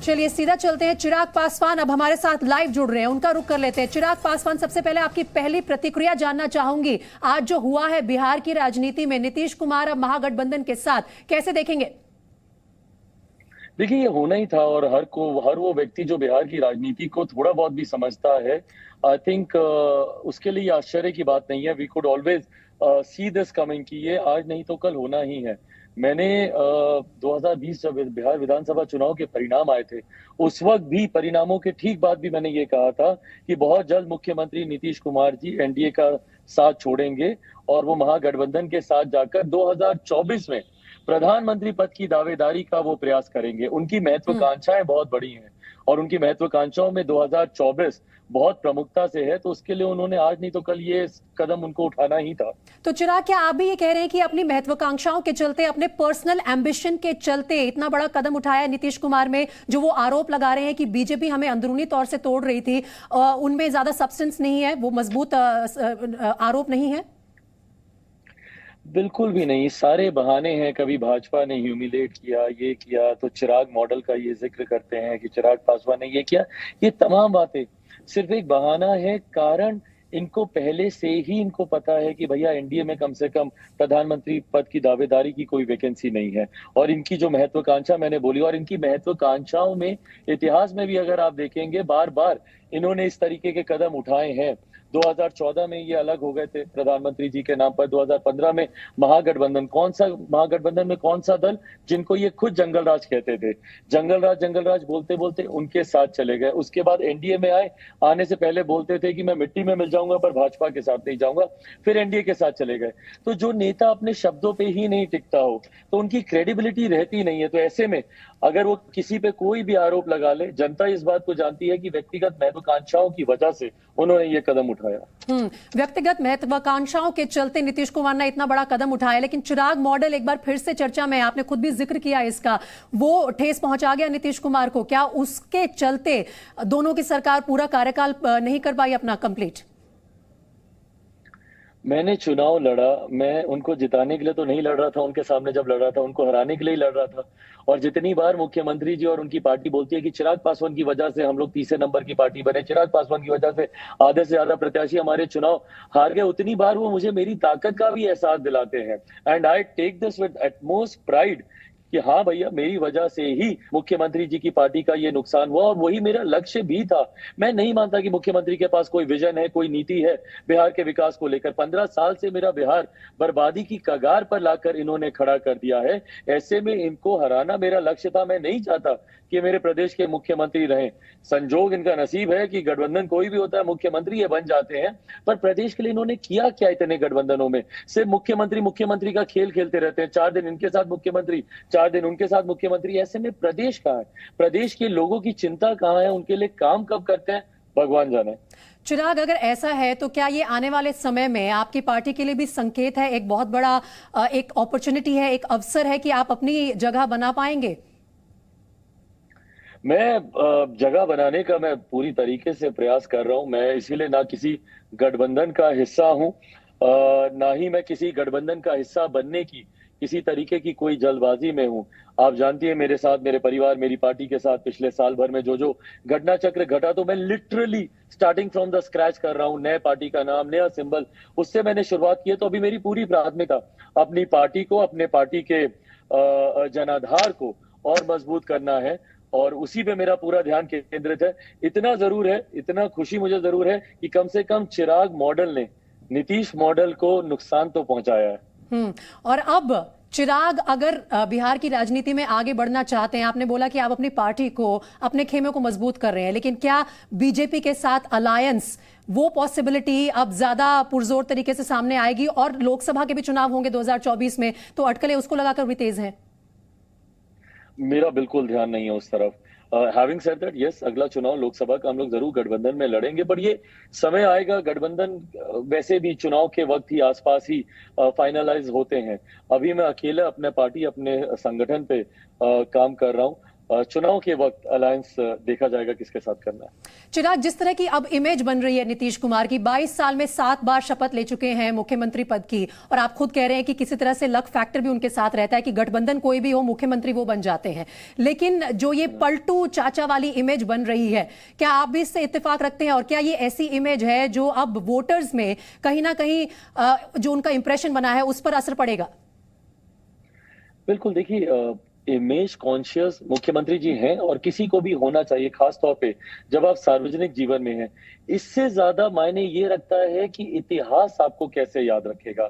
चलिए सीधा चलते हैं। चिराग पासवान अब हमारे साथ लाइव जुड़ रहे हैं, उनका रुख कर लेते हैं। चिराग पासवान, सबसे पहले आपकी पहली प्रतिक्रिया जानना चाहूंगी। आज जो हुआ है बिहार की राजनीति में, नीतीश कुमार अब महागठबंधन के साथ, कैसे देखेंगे? देखिए, ये होना ही था और हर वो व्यक्ति जो बिहार की राजनीति को थोड़ा बहुत भी समझता है, आई थिंक उसके लिए आश्चर्य की बात नहीं है। We could always see this coming कि ये आज नहीं तो कल होना ही है। मैंने 2020 जब बिहार विधानसभा चुनाव के परिणाम आए थे, उस वक्त भी परिणामों के ठीक बाद भी मैंने ये कहा था कि बहुत जल्द मुख्यमंत्री नीतीश कुमार जी एनडीए का साथ छोड़ेंगे और वो महागठबंधन के साथ जाकर 2024 में प्रधानमंत्री पद की दावेदारी का वो प्रयास करेंगे। उनकी महत्वाकांक्षाएं बहुत बड़ी हैं और उनकी महत्वाकांक्षाओं में 2024 बहुत प्रमुखता से है, तो उसके लिए उन्होंने आज नहीं तो कल ये कदम उनको उठाना ही था। तो चिराग, क्या आप भी ये कह रहे हैं कि अपनी महत्वाकांक्षाओं के चलते, अपने पर्सनल एम्बिशन के चलते इतना बड़ा कदम उठाया है नीतीश कुमार में? जो वो आरोप लगा रहे हैं कि बीजेपी हमें अंदरूनी तौर से तोड़ रही थी, उनमें ज्यादा सब्सटेंस नहीं है, वो मजबूत आरोप नहीं है? बिल्कुल भी नहीं, सारे बहाने हैं। कभी भाजपा ने ह्यूमिलेट किया, ये किया, तो चिराग मॉडल का ये जिक्र करते हैं कि चिराग पासवान ने ये किया। ये तमाम बातें सिर्फ एक बहाना है। कारण इनको पहले से ही इनको पता है कि भैया एनडीए में कम से कम प्रधानमंत्री पद की दावेदारी की कोई वैकेंसी नहीं है। और इनकी जो महत्वाकांक्षा मैंने बोली, और इनकी महत्वाकांक्षाओं में इतिहास में भी अगर आप देखेंगे, बार बार इन्होंने इस तरीके के कदम उठाए हैं। 2014 में ये अलग हो गए थे प्रधानमंत्री जी के नाम पर। 2015 में महागठबंधन, महागठबंधन में कौन सा दल जिनको ये खुद जंगल राज कहते थे, जंगल राज बोलते बोलते उनके साथ चले गए। उसके बाद एनडीए में आने से पहले बोलते थे कि मैं मिट्टी में मिल जाऊंगा पर भाजपा के साथ नहीं जाऊंगा, फिर एनडीए के साथ चले गए। तो जो नेता अपने शब्दों पे ही नहीं टिकता हो तो उनकी क्रेडिबिलिटी रहती नहीं है। तो ऐसे में अगर वो किसी पे कोई भी आरोप लगा ले, जनता इस बात को जानती है कि व्यक्तिगत महत्वाकांक्षाओं की वजह से उन्होंने ये कदम उठाया। व्यक्तिगत महत्वाकांक्षाओं के चलते नीतीश कुमार ने इतना बड़ा कदम उठाया, लेकिन चिराग मॉडल एक बार फिर से चर्चा में, आपने खुद भी जिक्र किया इसका, वो ठेस पहुंचा गया नीतीश कुमार को। क्या उसके चलते दोनों की सरकार पूरा कार्यकाल नहीं कर पाई अपना कंप्लीट? मैंने चुनाव लड़ा, मैं उनको जिताने के लिए तो नहीं लड़ रहा था। उनके सामने जब लड़ रहा था उनको हराने के लिए लड़ रहा था। और जितनी बार मुख्यमंत्री जी और उनकी पार्टी बोलती है कि चिराग पासवान की वजह से हम लोग तीसरे नंबर की पार्टी बने, चिराग पासवान की वजह से आधे से ज्यादा प्रत्याशी हमारे चुनाव हार गए, उतनी बार वो मुझे मेरी ताकत का भी एहसास दिलाते हैं। And I take this with utmost pride कि हाँ भैया, मेरी वजह से ही मुख्यमंत्री जी की पार्टी का ये नुकसान हुआ और वही मेरा लक्ष्य भी था। मैं नहीं मानता कि मुख्यमंत्री के पास कोई विजन है, कोई नीति है बिहार के विकास को लेकर। 15 साल से मेरा बिहार बर्बादी की कगार पर लाकर इन्होंने खड़ा कर दिया है। ऐसे में इनको हराना मेरा लक्ष्य था। मैं नहीं चाहता कि मेरे प्रदेश के मुख्यमंत्री रहें। संजोग इनका नसीब है कि गठबंधन कोई भी होता है, मुख्यमंत्री ये बन जाते हैं। पर प्रदेश के लिए इन्होंने किया क्या इतने गठबंधनों में? सिर्फ मुख्यमंत्री का खेल खेलते रहते हैं। 4 दिन इनके साथ मुख्यमंत्री, 4 दिन उनके साथ मुख्यमंत्री। ऐसे में प्रदेश कहाँ है? प्रदेश के लोगों की चिंता कहाँ है? उनके लिए काम कब करते हैं, भगवान जाने। चिराग, अगर ऐसा है तो क्या ये आने वाले समय में आपकी पार्टी के लिए भी संकेत है, एक बहुत बड़ा एक अपॉर्चुनिटी है, एक अवसर है कि आप अपनी जगह बना पाएंगे? मैं जगह बनाने का मैं पूरी तरीके से प्रयास कर रहा हूं। मैं इसीलिए ना किसी गठबंधन का हिस्सा हूं, ना ही मैं किसी गठबंधन का हिस्सा बनने की किसी तरीके की कोई जल्दबाजी में हूं। आप जानती है मेरे साथ, मेरे परिवार, मेरी पार्टी के साथ पिछले साल भर में जो जो घटना चक्र घटा, तो मैं literally starting from the scratch कर रहा हूं। नए पार्टी का नाम, नया सिंबल, उससे मैंने शुरुआत की है। तो अभी मेरी पूरी प्राथमिकता अपनी पार्टी को, अपने पार्टी के जनाधार को और मजबूत करना है और उसी पे मेरा पूरा ध्यान केंद्रित है। इतना जरूर है, इतना खुशी मुझे जरूर है कि कम से कम चिराग मॉडल ने नीतीश मॉडल को नुकसान तो पहुंचाया है। और अब चिराग अगर बिहार की राजनीति में आगे बढ़ना चाहते हैं, आपने बोला कि आप अपनी पार्टी को, अपने खेमे को मजबूत कर रहे हैं, लेकिन क्या बीजेपी के साथ अलायंस, वो पॉसिबिलिटी अब ज्यादा पुरजोर तरीके से सामने आएगी? और लोकसभा के भी चुनाव होंगे 2024 में, तो अटकलें उसको लगाकर भी तेज हैं। मेरा बिल्कुल ध्यान नहीं है उस तरफ। हैविंग सेड दैट, यस, अगला चुनाव लोकसभा का हम लोग जरूर गठबंधन में लड़ेंगे, पर ये समय आएगा। गठबंधन वैसे भी चुनाव के वक्त ही आसपास ही फाइनलाइज होते हैं। अभी मैं अकेले अपने पार्टी, अपने संगठन पे काम कर रहा हूँ। चुनाव के वक्त अलायंस देखा जाएगा किसके साथ करना है। चिराग, जिस तरह की अब इमेज बन रही है नीतीश कुमार की, 22 साल में 7 बार शपथ ले चुके हैं मुख्यमंत्री पद की, और आप खुद कह रहे हैं कि किसी तरह से लक फैक्टर भी उनके साथ रहता है कि गठबंधन कोई भी हो, मुख्यमंत्री वो बन जाते हैं। लेकिन जो ये पलटू चाचा वाली इमेज बन रही है, क्या आप भी इससे इत्तेफाक रखते हैं? और क्या ये ऐसी इमेज है जो अब वोटर्स में कहीं ना कहीं जो उनका इंप्रेशन बना है उस पर असर पड़ेगा? बिल्कुल, देखिए इमेज कॉन्शियस मुख्यमंत्री जी हैं और किसी को भी होना चाहिए, खास तौर पे जब आप सार्वजनिक जीवन में हैं। इससे ज्यादा मायने ये रखता है कि इतिहास आपको कैसे याद रखेगा।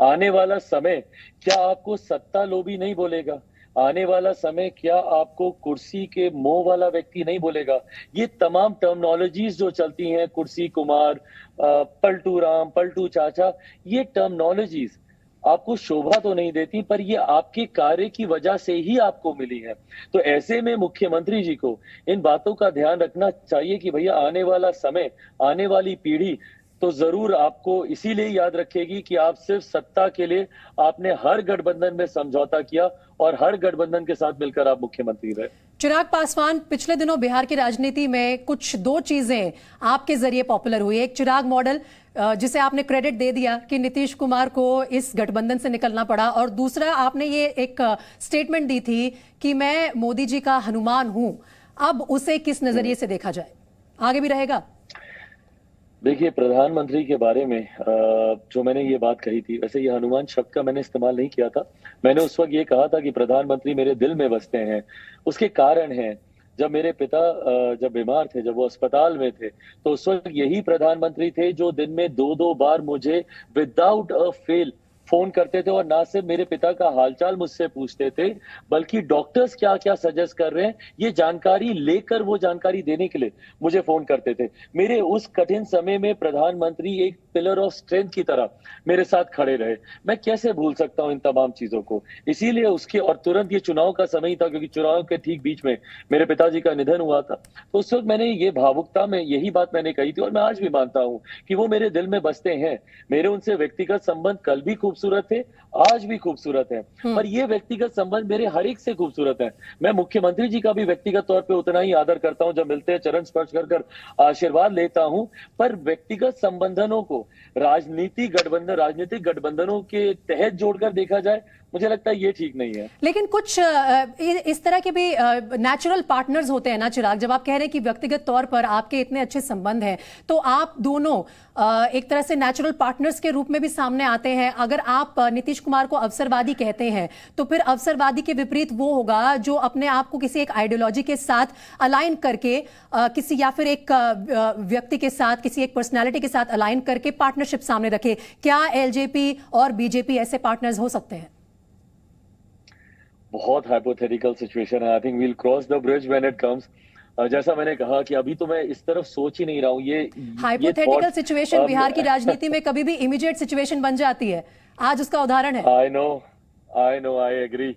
आने वाला समय क्या आपको सत्ता लोभी नहीं बोलेगा? आने वाला समय क्या आपको कुर्सी के मोह वाला व्यक्ति नहीं बोलेगा? ये तमाम टर्मिनोलॉजीज जो चलती हैं, कुर्सी कुमार, पलटू राम, पलटू चाचा, ये टर्मिनोलॉजीज आपको शोभा तो नहीं देती, पर ये आपके कार्य की वजह से ही आपको मिली है। तो ऐसे में मुख्यमंत्री जी को इन बातों का ध्यान रखना चाहिए कि भैया आने वाला समय, आने वाली पीढ़ी तो जरूर आपको इसीलिए याद रखेगी कि आप सिर्फ सत्ता के लिए आपने हर गठबंधन में समझौता किया और हर गठबंधन के साथ मिलकर आप मुख्यमंत्री रहे। चिराग पासवान, पिछले दिनों बिहार की राजनीति में कुछ 2 चीजें आपके जरिए पॉपुलर हुई। एक चिराग मॉडल, जिसे आपने क्रेडिट दे दिया कि नीतीश कुमार को इस गठबंधन से निकलना पड़ा, और दूसरा आपने ये एक स्टेटमेंट दी थी कि मैं मोदी जी का हनुमान हूं। अब उसे किस नजरिए से देखा जाए? आगे भी रहेगा? देखिए, प्रधानमंत्री के बारे में जो मैंने ये बात कही थी, वैसे ये हनुमान शब्द का मैंने इस्तेमाल नहीं किया था। मैंने उस वक्त ये कहा था कि प्रधानमंत्री मेरे दिल में बसते हैं। उसके कारण हैं, जब मेरे पिता जब बीमार थे, जब वो अस्पताल में थे, तो उस वक्त यही प्रधानमंत्री थे जो दिन में 2-2 बार मुझे विदाउट अ फेल फोन करते थे और ना सिर्फ मेरे पिता का हालचाल मुझसे पूछते थे, बल्कि डॉक्टर्स क्या क्या सजेस्ट कर रहे हैं ये जानकारी लेकर वो जानकारी देने के लिए मुझे फोन करते थे। मेरे उस कठिन समय में प्रधानमंत्री एक पिलर ऑफ स्ट्रेंथ की तरह मेरे साथ खड़े रहे। मैं कैसे भूल सकता हूं इन तमाम चीजों को। इसीलिए उसके, और तुरंत ये चुनाव का समय था, क्योंकि चुनाव के ठीक बीच में मेरे पिताजी का निधन हुआ था। तो उस वक्त मैंने ये भावुकता में यही बात मैंने कही थी, और मैं आज भी मानता हूं कि वो मेरे दिल में बसते हैं। मेरे उनसे व्यक्तिगत संबंध कल भी खूबसूरत थे, आज भी खूबसूरत है, पर ये व्यक्तिगत संबंध मेरे हर एक से खूबसूरत है। मैं मुख्यमंत्री जी का भी व्यक्तिगत तौर पे उतना ही आदर करता हूं, जब मिलते हैं चरण स्पर्श कर कर आशीर्वाद लेता हूं, पर व्यक्तिगत संबंधों को राजनीतिक गठबंधनों के तहत जोड़कर देखा जाए, मुझे लगता है ये ठीक नहीं है। लेकिन कुछ इस तरह के भी नेचुरल पार्टनर्स होते हैं ना चिराग। जब आप कह रहे हैं कि व्यक्तिगत तौर पर आपके इतने अच्छे संबंध हैं, तो आप दोनों एक तरह से नेचुरल पार्टनर्स के रूप में भी सामने आते हैं। अगर आप नीतीश कुमार को अवसरवादी कहते हैं, तो फिर अवसरवादी के विपरीत वो होगा जो अपने आप को किसी एक आइडियोलॉजी के साथ अलाइन करके किसी, या फिर एक व्यक्ति के साथ, किसी एक पर्सनैलिटी के साथ अलाइन करके पार्टनरशिप सामने रखे। क्या एलजेपी और बीजेपी ऐसे पार्टनर्स हो सकते हैं? बहुत हाइपोथेटिकल सिचुएशन है। I think we'll cross the bridge when it comes. जैसा मैंने कहा कि अभी तो मैं इस तरफ सोच ही नहीं रहा हूँ। ये हाइपोथेटिकल सिचुएशन बिहार की राजनीति में कभी भी इमीडिएट सिचुएशन बन जाती है। आज उसका उदाहरण है। I know, I agree.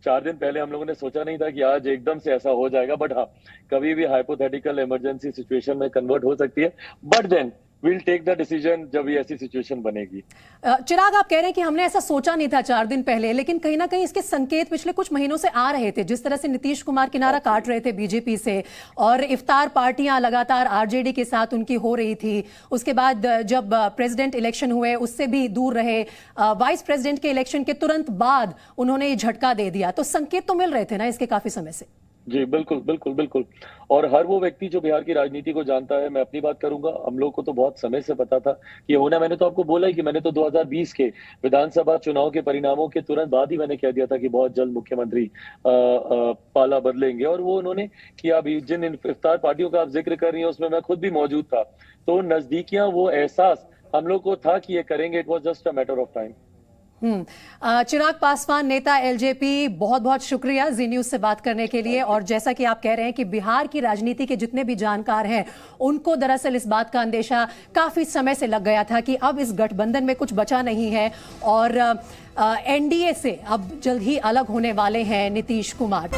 4 दिन पहले हम लोगों ने सोचा नहीं था कि आज एकदम से ऐसा हो जाएगा, बट हाँ, कभी भी हाइपोथेटिकल इमरजेंसी सिचुएशन में कन्वर्ट हो सकती है। But then we'll take the decision जब ये ऐसी सिचुएशन बनेगी। चिराग, आप कह रहे हैं कि हमने ऐसा सोचा नहीं था 4 दिन पहले, लेकिन कहीं ना कहीं इसके संकेत पिछले कुछ महीनों से आ रहे थे। जिस तरह से नीतीश कुमार किनारा काट रहे थे बीजेपी से, और इफ्तार पार्टियां लगातार आरजेडी के साथ उनकी हो रही थी। उसके बाद जब प्रेसिडेंट इलेक्शन हुए उससे भी दूर रहे। वाइस प्रेसिडेंट के इलेक्शन के तुरंत बाद उन्होंने ये झटका दे दिया। तो संकेत तो मिल रहे थे ना इसके काफी समय से। जी बिल्कुल बिल्कुल बिल्कुल। और हर वो व्यक्ति जो बिहार की राजनीति को जानता है, मैं अपनी बात करूंगा, हम लोग को तो बहुत समय से पता था कि होना। मैंने तो आपको बोला ही कि मैंने तो 2020 के विधानसभा चुनाव के परिणामों के तुरंत बाद ही मैंने कह दिया था कि बहुत जल्द मुख्यमंत्री पाला बदलेंगे, और वो उन्होंने किया भी। जिन इफ्तार पार्टियों का आप जिक्र कर रही हैं उसमें मैं खुद भी मौजूद था। तो नजदीकियां, वो एहसास हम लोग को था कि ये करेंगे। It was just a matter of time. Chirag Paswan, नेता एलजेपी, बहुत बहुत शुक्रिया जी न्यूज से बात करने के लिए। और जैसा कि आप कह रहे हैं कि बिहार की राजनीति के जितने भी जानकार हैं उनको दरअसल इस बात का अंदेशा काफी समय से लग गया था कि अब इस गठबंधन में कुछ बचा नहीं है, और एनडीए से अब जल्द ही अलग होने वाले हैं नीतीश कुमार।